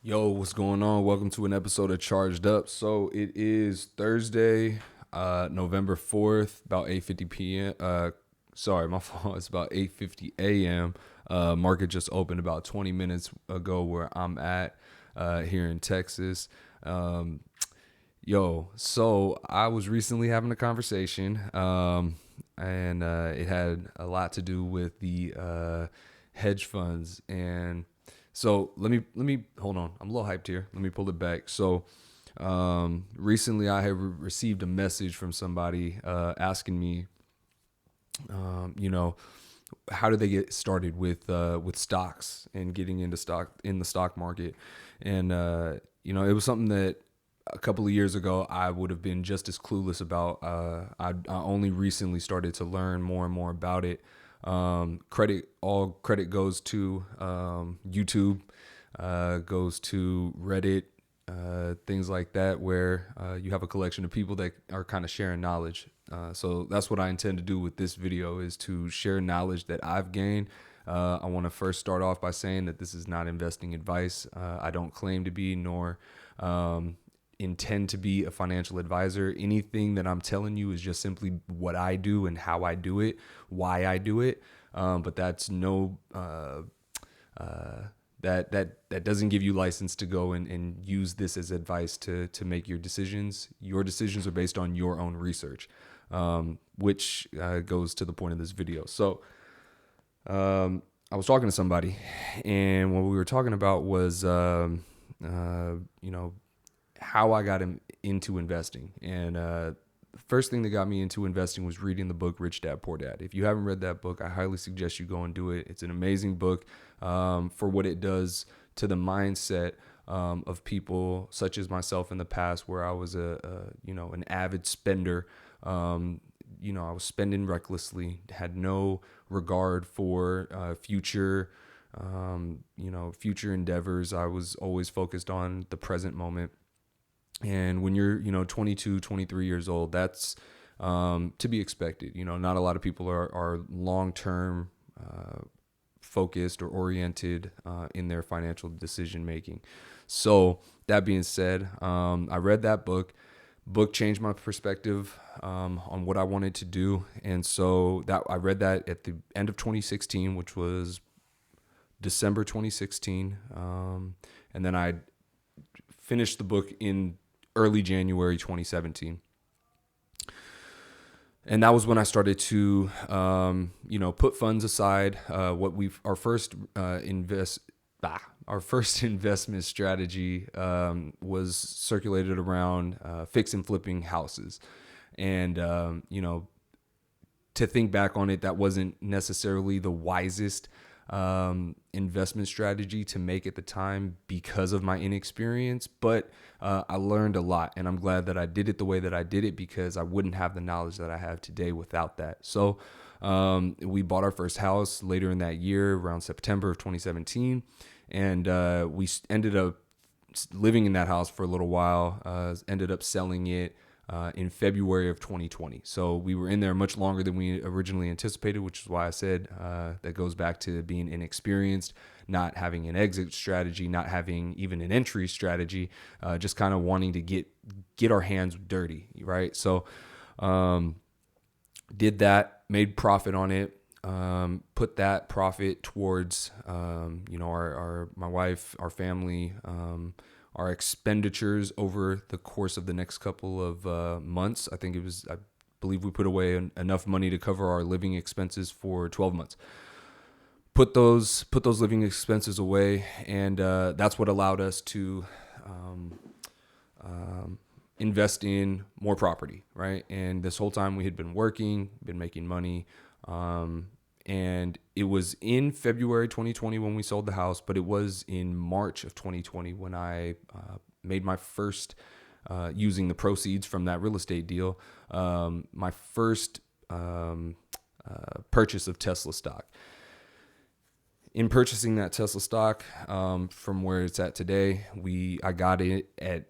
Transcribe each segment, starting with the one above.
Yo, what's going on? Welcome to an episode of Charged Up. So it is Thursday, November 4th, about 8:50 p.m. Sorry, my fault. It's about 8:50 a.m. Market just opened about 20 minutes ago where I'm at here in Texas. So I was recently having a conversation, and it had a lot to do with the hedge funds. And so let me hold on. I'm a little hyped here. Let me pull it back. So recently I have received a message from somebody asking me, how do they get started with stocks and getting into the stock market. And it was something that a couple of years ago I would have been just as clueless about. I only recently started to learn more and more about it. All credit goes to YouTube, goes to Reddit, things like that, where you have a collection of people that are kind of sharing knowledge. So that's what I intend to do with this video, is to share knowledge that I've gained. I want to first start off by saying that this is not investing advice. I don't claim to be, nor intend to be a financial advisor. Anything that I'm telling you is just simply what I do and how I do it, why I do it. But that's no that doesn't give you license to go and use this as advice to make your decisions. Your decisions are based on your own research, which goes to the point of this video. So I was talking to somebody, and what we were talking about was how I got into investing. And the first thing that got me into investing was reading the book Rich Dad Poor Dad. If you haven't read that book, I highly suggest you go and do it. It's an amazing book for what it does to the mindset of people such as myself in the past, where I was an avid spender. I was spending recklessly, had no regard for future endeavors. I was always focused on the present moment. And when you're, 22, 23 years old, that's to be expected. Not a lot of people are long-term focused or oriented in their financial decision making. So that being said, I read that book. Book changed my perspective on what I wanted to do. And so that I read that at the end of 2016, which was December 2016. And then I finished the book in early January 2017. And that was when I started to, put funds aside. Our first investment strategy was circulated around fix and flipping houses. And, to think back on it, that wasn't necessarily the wisest investment strategy to make at the time because of my inexperience, but I learned a lot, and I'm glad that I did it the way that I did it, because I wouldn't have the knowledge that I have today without that. So we bought our first house later in that year, around September of 2017, and we ended up living in that house for a little while, ended up selling it in February of 2020. So we were in there much longer than we originally anticipated, which is why I said that goes back to being inexperienced, not having an exit strategy, not having even an entry strategy, just kind of wanting to get our hands dirty, right? So did that, made profit on it, put that profit towards my wife, our family, our expenditures over the course of the next couple of months. I believe we put away enough money to cover our living expenses for 12 months. Put those living expenses away, and that's what allowed us to invest in more property, right? And this whole time we had been working, been making money, and it was in February 2020 when we sold the house, but it was in March of 2020 when I made my first, using the proceeds from that real estate deal, my first purchase of Tesla stock. In purchasing that Tesla stock, from where it's at today, I got it at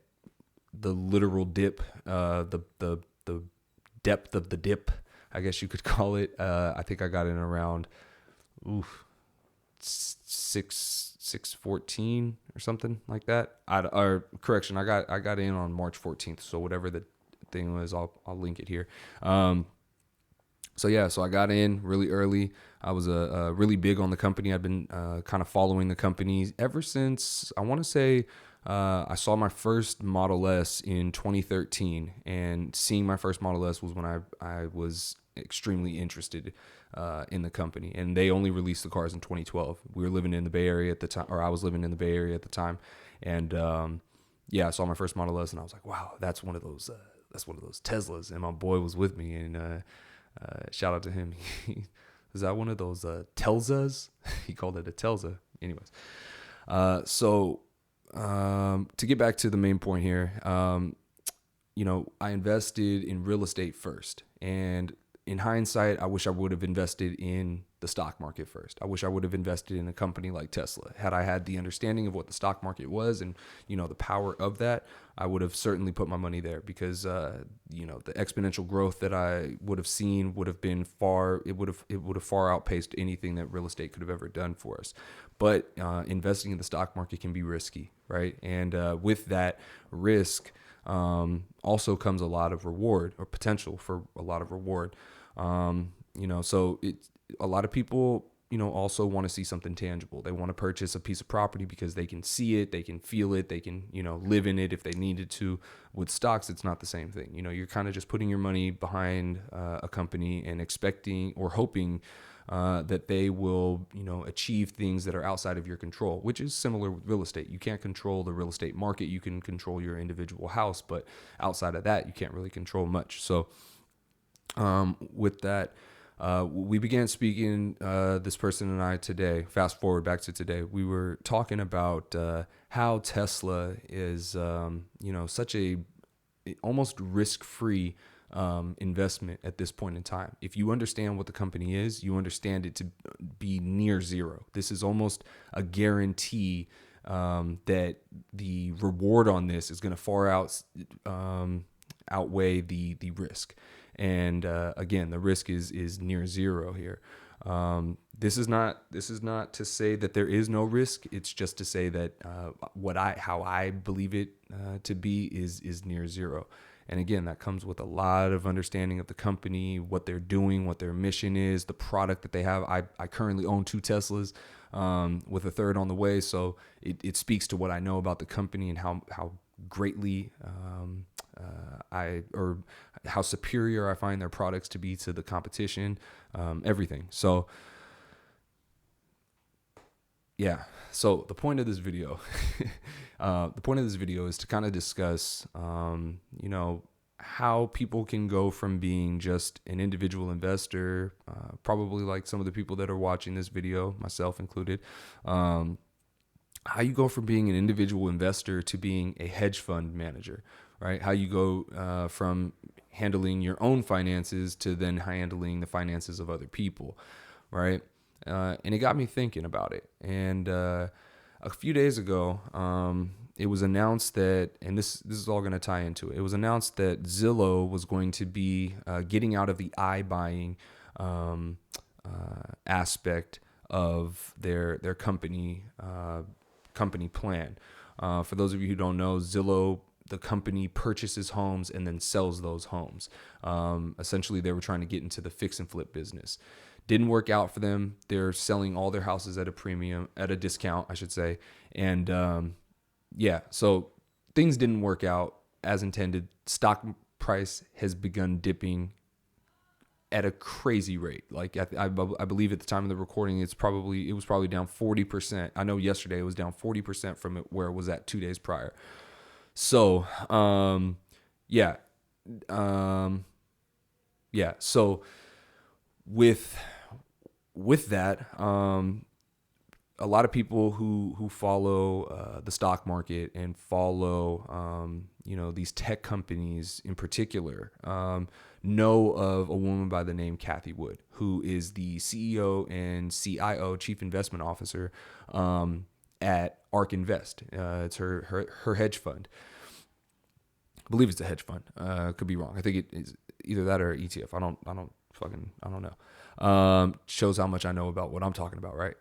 the literal dip, the depth of the dip, I guess you could call it. I think I got in around $6 6/14 or something like that. Or correction, I got in on March 14th. So whatever the thing was, I'll link it here. So I got in really early. I was really big on the company. I've been kind of following the company ever since, I want to say, I saw my first Model S in 2013, and seeing my first Model S was when I was extremely interested in the company. And they only released the cars in 2012. We were living in the Bay Area at the time, or I was living in the Bay Area at the time, and I saw my first Model S, and I was like, wow, that's one of those Teslas. And my boy was with me, and shout out to him. Is that one of those Telsas? He called it a Telsa. Anyways, to get back to the main point here, I invested in real estate first. And in hindsight, I wish I would have invested in the stock market first. I wish I would have invested in a company like Tesla. Had I had the understanding of what the stock market was and, the power of that, I would have certainly put my money there, because, the exponential growth that I would have seen would have been it would have far outpaced anything that real estate could have ever done for us. But investing in the stock market can be risky, right? And with that risk also comes a lot of reward, or potential for a lot of reward. So a lot of people, also want to see something tangible. They want to purchase a piece of property because they can see it, they can feel it, they can, live in it if they needed to. With stocks, it's not the same thing. You're kind of just putting your money behind a company and expecting or hoping that they will, achieve things that are outside of your control, which is similar with real estate. You can't control the real estate market. You can control your individual house, but outside of that, you can't really control much. So with that, we began speaking, this person and I today. Fast forward back to today, we were talking about how Tesla is, such a almost risk-free investment at this point in time. If you understand what the company is, you understand it to be near zero. This is almost a guarantee that the reward on this is going to far outweigh the risk. And again, the risk is near zero here. This is not to say that there is no risk. It's just to say that how I believe it to be is near zero. And again, that comes with a lot of understanding of the company, what they're doing, what their mission is, the product that they have. I currently own 2 Teslas, with a third on the way. So it speaks to what I know about the company and how greatly how superior I find their products to be to the competition, everything. So yeah. So the point of this video, is to kind of discuss, how people can go from being just an individual investor, probably like some of the people that are watching this video, myself included, how you go from being an individual investor to being a hedge fund manager, right? How you go from handling your own finances to then handling the finances of other people, right? And it got me thinking about it. And a few days ago, it was announced that, and this is all going to tie into it. It was announced that Zillow was going to be getting out of the iBuying aspect of their company plan. For those of you who don't know, Zillow, the company, purchases homes and then sells those homes. Essentially, they were trying to get into the fix and flip business. Didn't work out for them. They're selling all their houses at a discount, I should say. And so things didn't work out as intended. Stock price has begun dipping at a crazy rate. Like I believe at the time of the recording, it was probably down 40%. I know yesterday it was down 40% from where it was at 2 days prior. So, So with that, a lot of people who follow the stock market and follow these tech companies in particular know of a woman by the name Cathie Wood, who is the CEO and CIO, Chief Investment Officer, at Ark Invest. It's her hedge fund. I believe it's a hedge fund. Could be wrong. I think it is either that or ETF. I don't fucking, I don't know. Shows how much I know about what I'm talking about, right?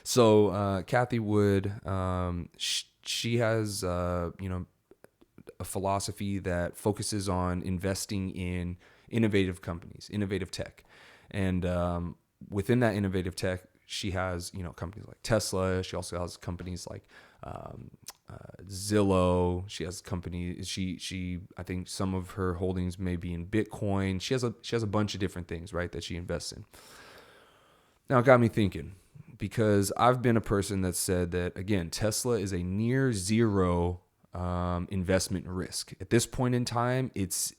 So Kathy Wood, she has, a philosophy that focuses on investing in innovative companies, innovative tech. And within that innovative tech, she has, companies like Tesla. She also has companies like Zillow. She has companies. I think some of her holdings may be in Bitcoin. She has a bunch of different things, right, that she invests in. Now it got me thinking, because I've been a person that said that, again, Tesla is a near zero investment risk. At this point in time, it's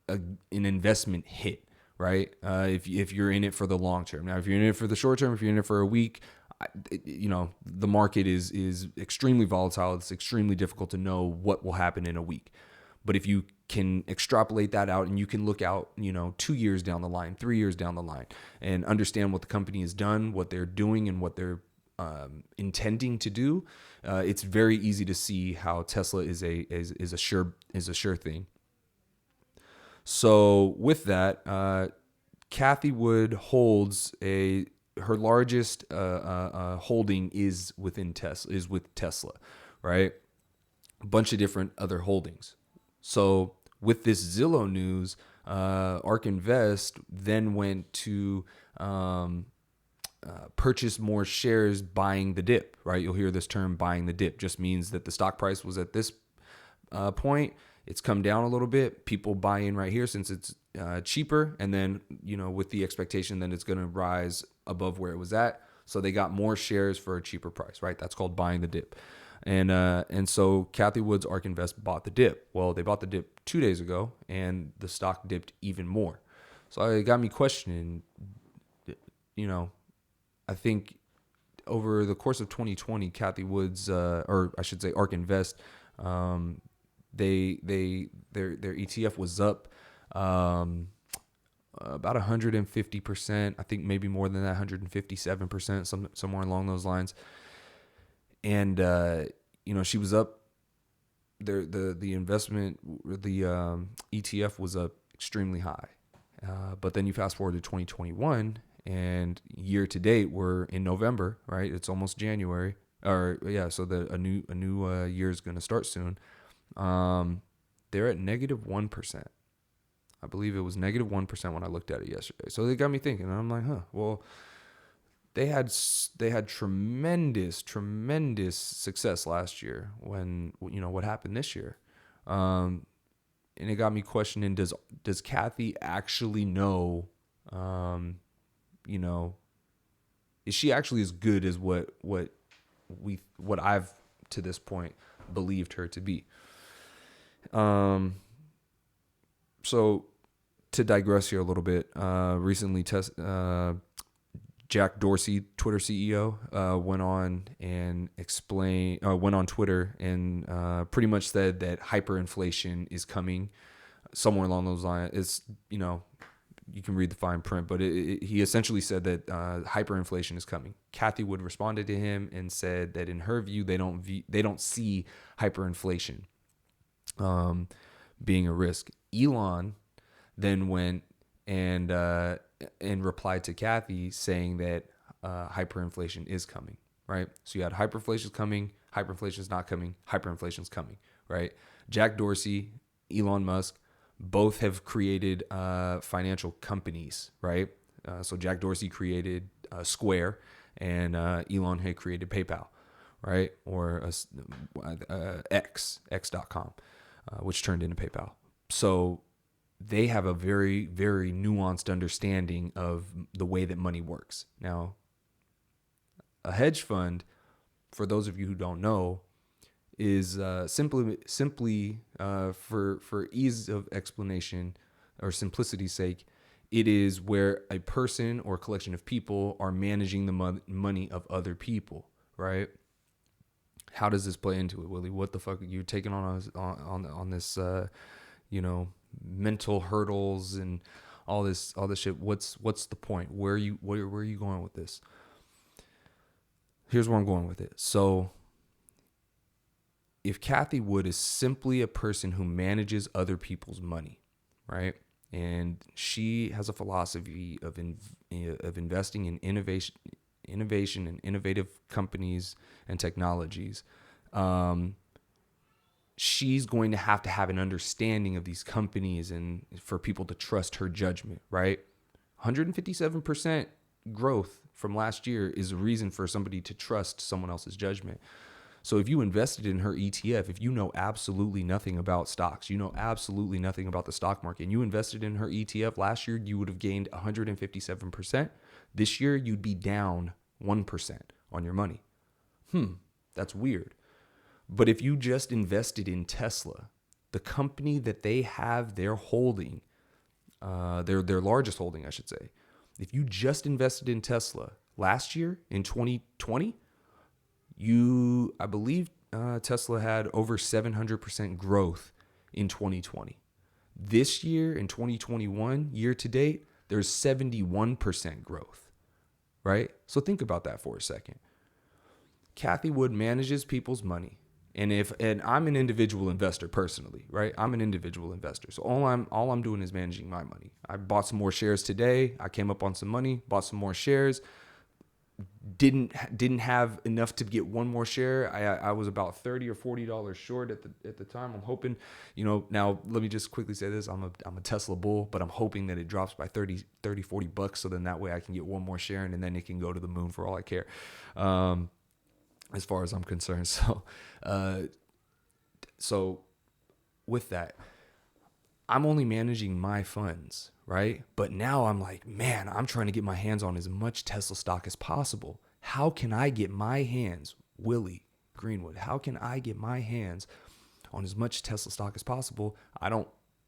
an investment hit, right? If you're in it for the long term. Now, if you're in it for the short term, if you're in it for a week, the market is extremely volatile. It's extremely difficult to know what will happen in a week. But if you can extrapolate that out and you can look out, 2 years down the line, 3 years down the line, and understand what the company has done, what they're doing, and what they're intending to do, it's very easy to see how Tesla is a sure thing. So with that, Kathy Wood holds her largest holding is with Tesla, right? A bunch of different other holdings. So with this Zillow news, Ark Invest then went to purchase more shares, buying the dip, right? You'll hear this term, buying the dip, just means that the stock price was at this point. It's come down a little bit. People buy in right here since it's cheaper. And then, with the expectation that it's going to rise above where it was at. So they got more shares for a cheaper price, right? That's called buying the dip. And so Kathy Wood's Ark Invest bought the dip. Well, they bought the dip 2 days ago and the stock dipped even more. So it got me questioning, I think over the course of 2020, Kathy Wood's, or I should say Ark Invest, their ETF was up about 150%. I think maybe more than that, 157%, somewhere along those lines. And she was up. The investment, the ETF was up extremely high. But then you fast forward to 2021. And year to date, we're in November, right? It's almost January, so a new year is going to start soon. They're at -1%. I believe it was -1% when I looked at it yesterday. So they got me thinking, and I'm like, well, they had tremendous success last year. When what happened this year, and it got me questioning: does Kathy actually know? Is she actually as good as what I've to this point believed her to be? So to digress here a little bit, recently Jack Dorsey, Twitter CEO, went on Twitter and pretty much said that hyperinflation is coming, somewhere along those lines. It's, you can read the fine print, but he essentially said that hyperinflation is coming. Kathy Wood responded to him and said that in her view, they don't see hyperinflation being a risk. Elon then went and replied to Kathy saying that hyperinflation is coming, right? So you had hyperinflation is coming, hyperinflation is not coming, hyperinflation is coming, right? Jack Dorsey, Elon Musk, both have created financial companies, right? So Jack Dorsey created Square, and Elon had created PayPal, right? Or X.com, which turned into PayPal. So they have a very, very nuanced understanding of the way that money works. Now, a hedge fund, for those of you who don't know, is simply for ease of explanation or simplicity's sake, it is where a person or a collection of people are managing the money of other people, right? How does this play into it, Willie? What the fuck are you taking on this mental hurdles and all this shit? What's the point? Where are you going with this? Here's where I'm going with it. So if Kathy Wood is simply a person who manages other people's money, right? and she has a philosophy of investing in innovation and innovative companies and technologies. She's going to have an understanding of these companies and for people to trust her judgment, right? 157% growth from last year is a reason for somebody to trust someone else's judgment. So if you invested in her ETF, if you know absolutely nothing about stocks, you know absolutely nothing about the stock market, and you invested in her ETF last year, you would have gained 157%. This year, you'd be down 1% on your money. That's weird. But if you just invested in Tesla, the company that they have their holding, their largest holding, I should say, if you just invested in Tesla last year in 2020, I believe Tesla had over 700% growth in 2020. This year in 2021, year to date, there's 71% growth, right? So think about that for a second. Kathy Wood manages people's money. And I'm an individual investor personally, right? I'm an individual investor. So all I'm doing is managing my money. I bought some more shares today. I came up on some money, bought some more shares. Didn't have enough to get one more share. I was about $30 or $40 short at the time. I'm hoping, now let me just quickly say this. I'm a Tesla bull, but I'm hoping that it drops by 30, $40. So then that way I can get one more share and then it can go to the moon for all I care. As far as I'm concerned. So with that, I'm only managing my funds, right? But now I'm like, man, I'm trying to get my hands on as much Tesla stock as possible. How can I get my hands, Willie Greenwood, how can I get my hands on as much Tesla stock as possible?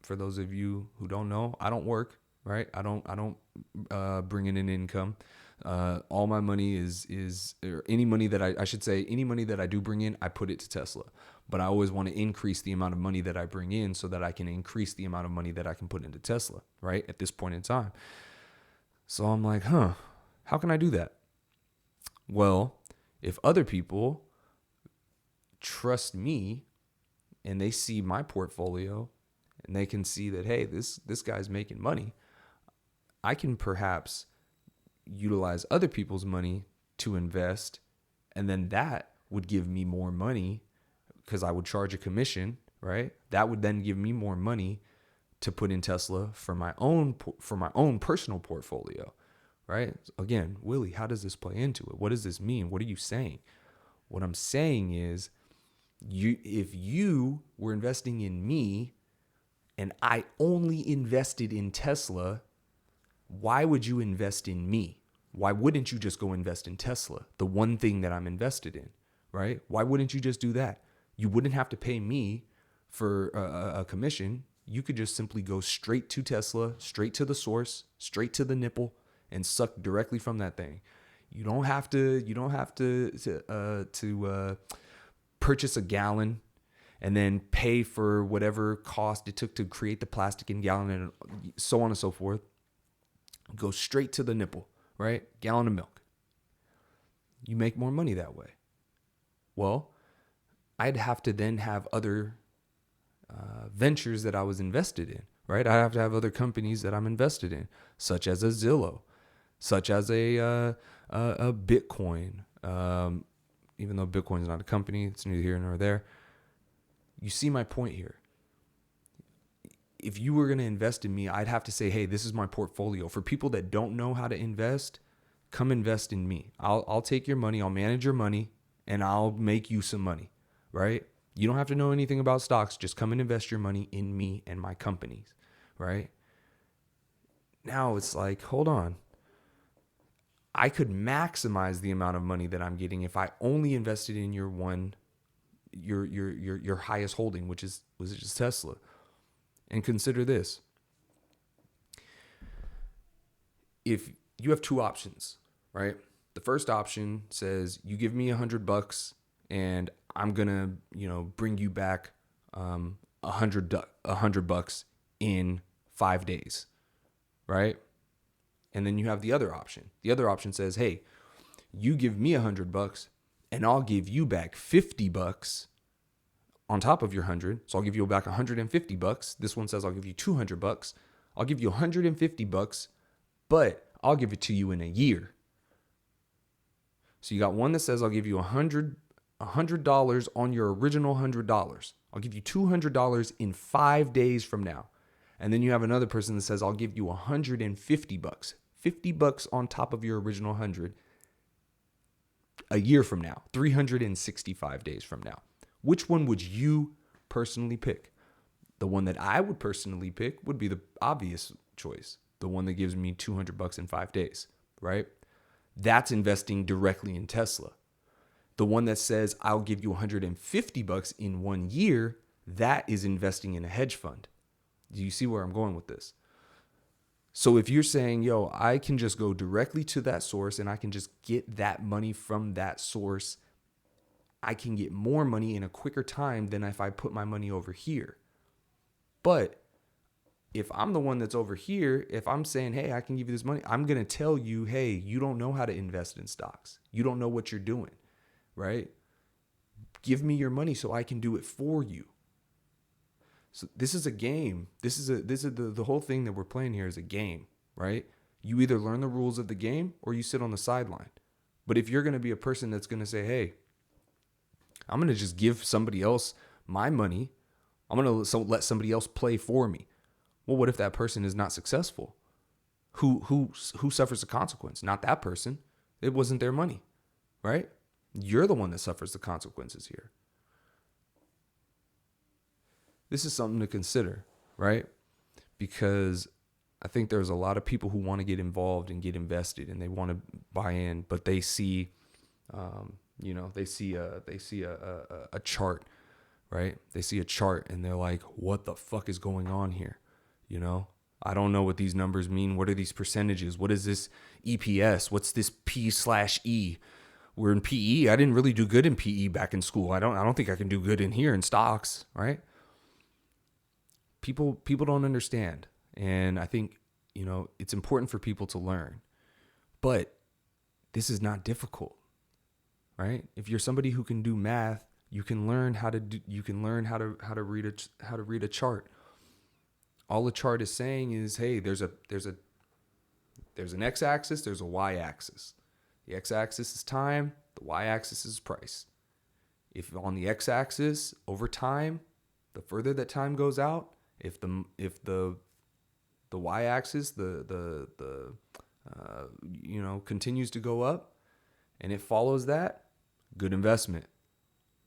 For those of you who don't know, I don't work, right? I don't bring in an income. All my money or any money that any money that I do bring in, I put it to Tesla. But I always want to increase the amount of money that I bring in so that I can increase the amount of money that I can put into Tesla, right? At this point in time. So I'm like, how can I do that? Well, if other people trust me and they see my portfolio and they can see that, hey, this guy's making money, I can perhaps utilize other people's money to invest, and then that would give me more money because I would charge a commission, right? That would then give me more money to put in Tesla for my own personal portfolio, right? Again, Willie, how does this play into it? What does this mean? What are you saying? What I'm saying is, if you were investing in me and I only invested in Tesla, why would you invest in me? Why wouldn't you just go invest in Tesla, the one thing that I'm invested in, right? Why wouldn't you just do that? You wouldn't have to pay me for a commission. You could just simply go straight to Tesla, straight to the source, straight to the nipple, and suck directly from that thing. You don't have to purchase a gallon and then pay for whatever cost it took to create the plastic in gallon and so on and so forth. Go straight to the nipple, right? Gallon of milk. You make more money that way. Well, I'd have to then have other ventures that I was invested in, right? I have to have other companies that I'm invested in, such as a Zillow, such as a Bitcoin. Even though Bitcoin is not a company, it's neither here nor there. You see my point here. If you were going to invest in me, I'd have to say, hey, this is my portfolio. For people that don't know how to invest, come invest in me. I'll take your money, I'll manage your money, and I'll make you some money, right? You don't have to know anything about stocks. Just come and invest your money in me and my companies, right? Now it's like, hold on. I could maximize the amount of money that I'm getting if I only invested in your highest holding, which was just Tesla. And consider this. If you have two options, right? The first option says you give me $100 and I'm going to, bring you back $100 in 5 days, right? And then you have the other option. The other option says, hey, you give me $100 and I'll give you back $50 on top of your 100. So I'll give you back $150. This one says I'll give you $200. I'll give you $150, but I'll give it to you in a year. So you got one that says I'll give you $100 on your original $100. I'll give you $200 in 5 days from now. And then you have another person that says I'll give you $150, $50 on top of your original 100 a year from now, 365 days from now. Which one would you personally pick? The one that I would personally pick would be the obvious choice, the one that gives me $200 in 5 days, right? That's investing directly in Tesla. The one that says I'll give you $150 in 1 year, that is investing in a hedge fund. Do you see where I'm going with this? So if you're saying, yo, I can just go directly to that source and I can just get that money from that source, I can get more money in a quicker time than if I put my money over here. But if I'm the one that's over here, if I'm saying, hey, I can give you this money, I'm going to tell you, hey, you don't know how to invest in stocks. You don't know what you're doing, right? Give me your money so I can do it for you. So this is a game. This is the whole thing that we're playing here is a game, right? You either learn the rules of the game or you sit on the sideline. But if you're going to be a person that's going to say, hey, I'm going to just give somebody else my money, I'm going to let somebody else play for me. Well, what if that person is not successful? Who suffers the consequence? Not that person. It wasn't their money, right? You're the one that suffers the consequences here. This is something to consider, right? Because I think there's a lot of people who want to get involved and get invested and they want to buy in, but they see, they see a chart, right? They see a chart and they're like, what the fuck is going on here? You know, I don't know what these numbers mean. What are these percentages? What is this EPS? What's this P/E? We're in PE. I didn't really do good in PE back in school. I don't think I can do good in here in stocks, right? People don't understand. And I think, it's important for people to learn. But this is not difficult, right? If you're somebody who can do math, you can learn how to read a chart. All the chart is saying is, hey, there's an x-axis, there's a y-axis. The x-axis is time, the y-axis is price. If on the x-axis over time, the further that time goes out, if the y-axis continues to go up and it follows that, good investment,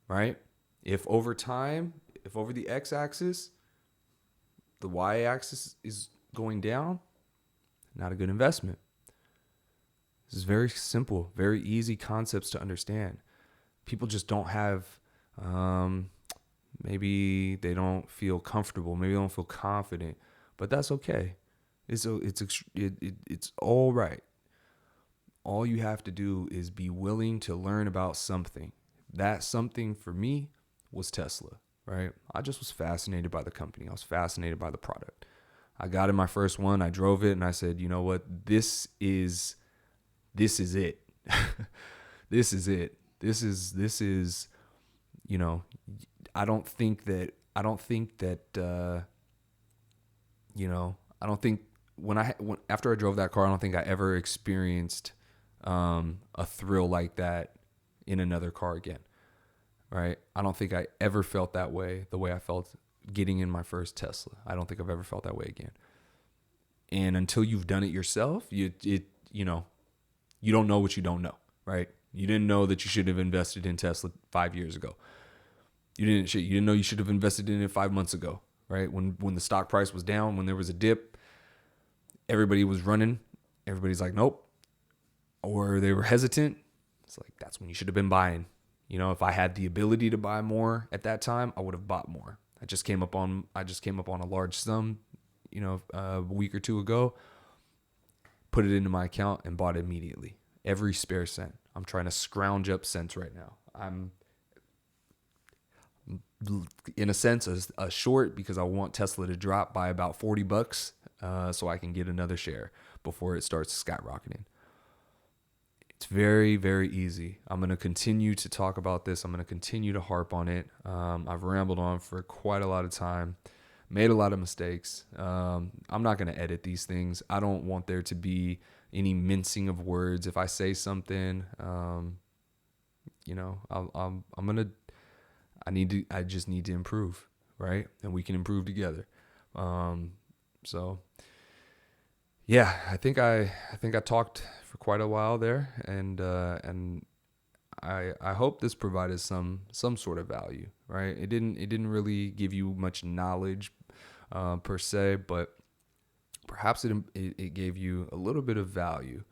right? If over the x-axis the y-axis is going down, not a good investment. This is very simple, very easy concepts to understand. People just don't have, maybe they don't feel comfortable, maybe they don't feel confident, but that's okay. It's all right. All you have to do is be willing to learn about something. That something for me was Tesla, right? I just was fascinated by the company. I was fascinated by the product. I got in my first one, I drove it, and I said, you know what? This is it. This is it. This is, I don't think after I drove that car, I don't think I ever experienced a thrill like that in another car again, right? I don't think I ever felt that way, the way I felt getting in my first Tesla. I don't think I've ever felt that way again. And until you've done it yourself, you don't know what you don't know, right? You didn't know that you should have invested in Tesla 5 years ago. You didn't know you should have invested in it 5 months ago, right? When the stock price was down, when there was a dip, everybody was running. Everybody's like, nope. Or they were hesitant. It's like, that's when you should have been buying. If I had the ability to buy more at that time, I would have bought more. I just came up on a large sum, a week or two ago, put it into my account and bought it immediately. Every spare cent. I'm trying to scrounge up cents right now. I'm in a sense a short because I want Tesla to drop by about $40 so I can get another share before it starts skyrocketing. It's very, very easy. I'm going to continue to talk about this. I'm going to continue to harp on it. I've rambled on for quite a lot of time, Made a lot of mistakes. I'm not going to edit these things. I don't want there to be any mincing of words. If I say something, you know, I just need to improve, right? And we can improve together. So yeah, I think I talked for quite a while there, and I hope this provided some sort of value, right? It didn't really give you much knowledge per se, but perhaps it gave you a little bit of value,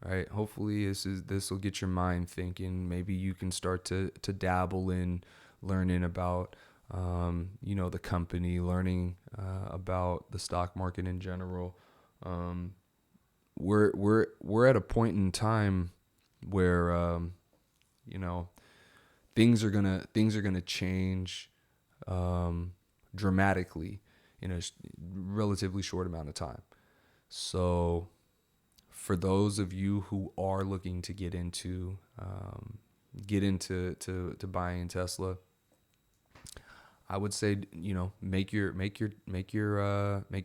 right? Hopefully this will get your mind thinking. Maybe you can start to dabble in learning about you know, the company, learning about the stock market in general. We're at a point in time where you know, things are gonna change dramatically in a relatively short amount of time. So for those of you who are looking to get into buying Tesla, I would say, you know, make your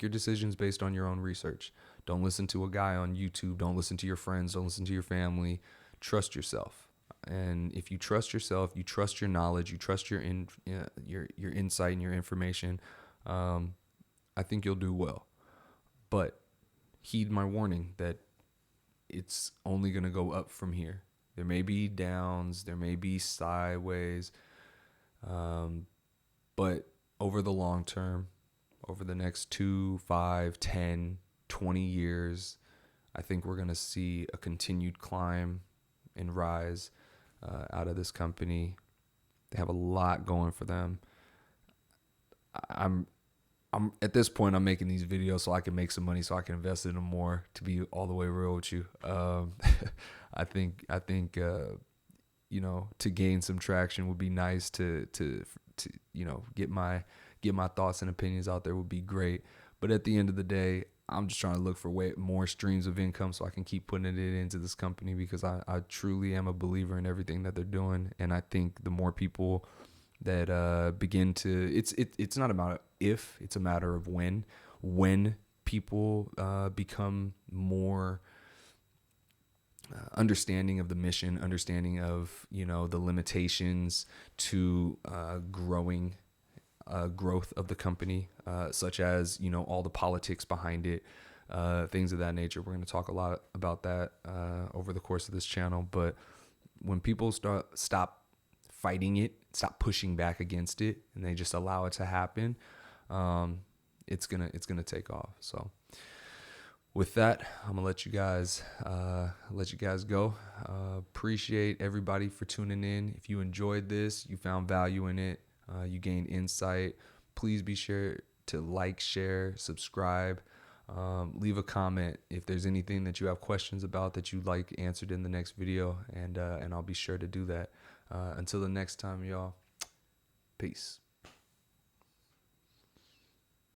decisions based on your own research. Don't listen to a guy on YouTube. Don't listen to your friends. Don't listen to your family. Trust yourself. And if you trust yourself, you trust your knowledge, you trust your insight and your information, I think you'll do well. But heed my warning that it's only going to go up from here. There may be downs, there may be sideways, but over the long term, over the next 2, 5, 10, 20 years, I think we're going to see a continued climb and rise out of this company. They have a lot going for them. I'm at this point, I'm making these videos so I can make some money, so I can invest in them more, to be all the way real with you. I think you know, to gain some traction would be nice. To you know, get my thoughts and opinions out there would be great. But at the end of the day, I'm just trying to look for more streams of income so I can keep putting it into this company, because I truly am a believer in everything that they're doing. And I think the more people that begin to, it's not about if, it's a matter of when people become more understanding of the mission, understanding of, you know, the limitations to growth of the company, such as, you know, all the politics behind it, things of that nature. We're going to talk a lot about that over the course of this channel. But when people stop fighting it, stop pushing back against it, and they just allow it to happen, it's gonna take off. So with that, I'm gonna let you guys go. Appreciate everybody for tuning in. If you enjoyed this, you found value in it, you gained insight, please be sure to like, share, subscribe, leave a comment if there's anything that you have questions about that you'd like answered in the next video, and I'll be sure to do that. Until the next time, y'all, peace.